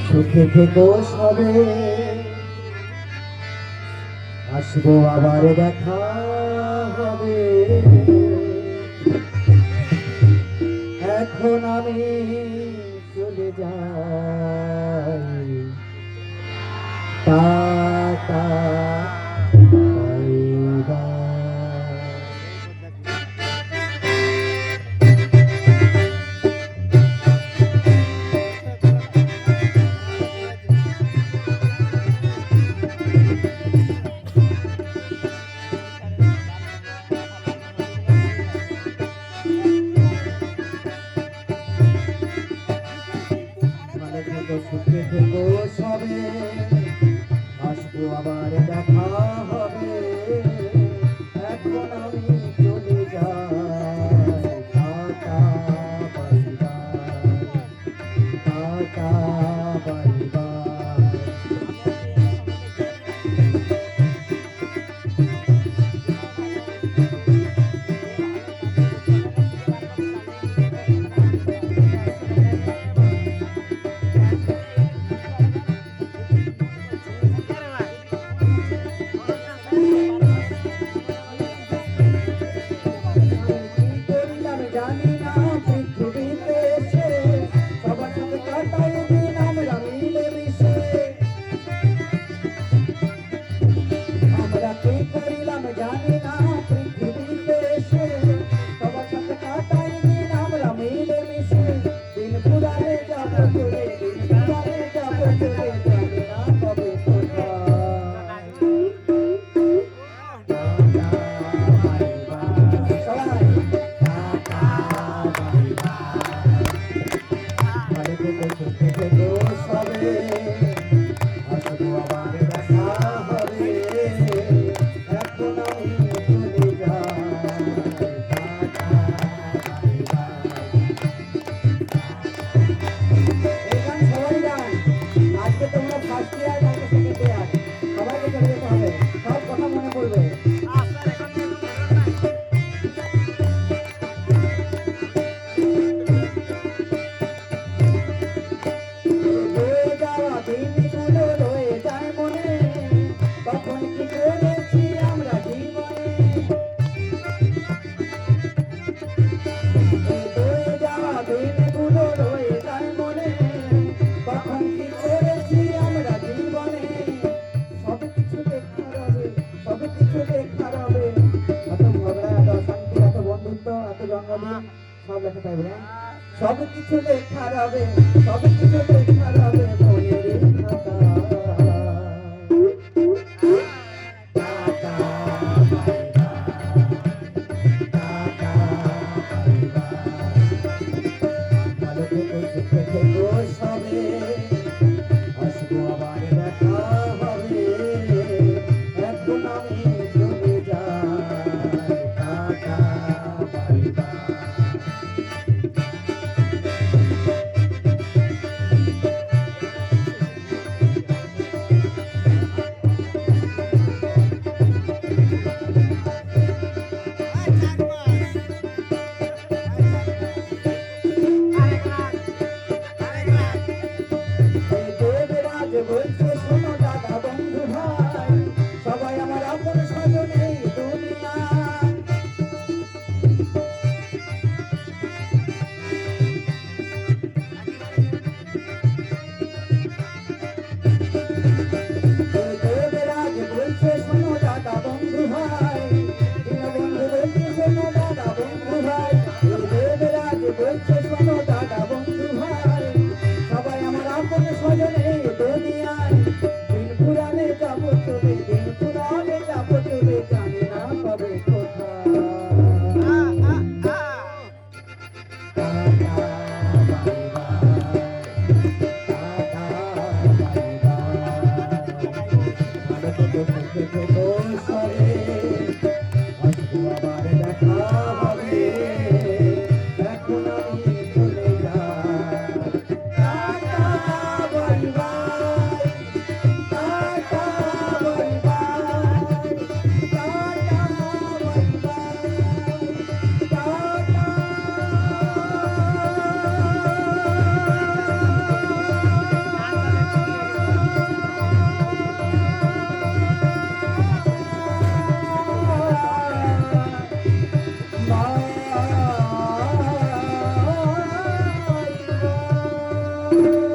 সুখে থেকো সবে, আসবো আবার দেখা হবে। এখন আমি চলে যাই, টাটা বাই বাই। সুখে থেকো সবে, আসবো আবার দেখা হবে। এখন আমি চলে যাই, tata bye bye, tata bye bye. সব কিছু লেখা রবে, সব কিছু লেখা রবে মনের খাতায়। Tata bye bye, tata bye bye. ভালো থেকো, সুখে থেকো সবে, আসবো আবার দেখা হবে। এখন আমি চলে যাই, টাটা বাই বাই। বলছে শোনো দাদা বন্ধু ভাই, সবাই আমার আপন স্বজন এই দুনিয়ায়। দেবরাজ বলছে শোনো দাদা বন্ধু ভাই, দীনবন্ধু বলছে শোনো দাদা বন্ধু ভাই। দেবরাজ বলছে শোনো দাদা বন্ধু ভাই, সবাই আমার আপন স্বজন এই দুনিয়ায়। দিন পুরানে যাবো চলে, দিন পুরানে যাবো চলে, জানি না কবে কোথায়। Tata bye bye, tata bye bye. ভালো থেকো, সুখে থেকো সবে, আসবো আবার দেখা হবে। এখন আমি চলে যাই, tata bye bye, tata bye bye, tata bye bye, tata. ভাই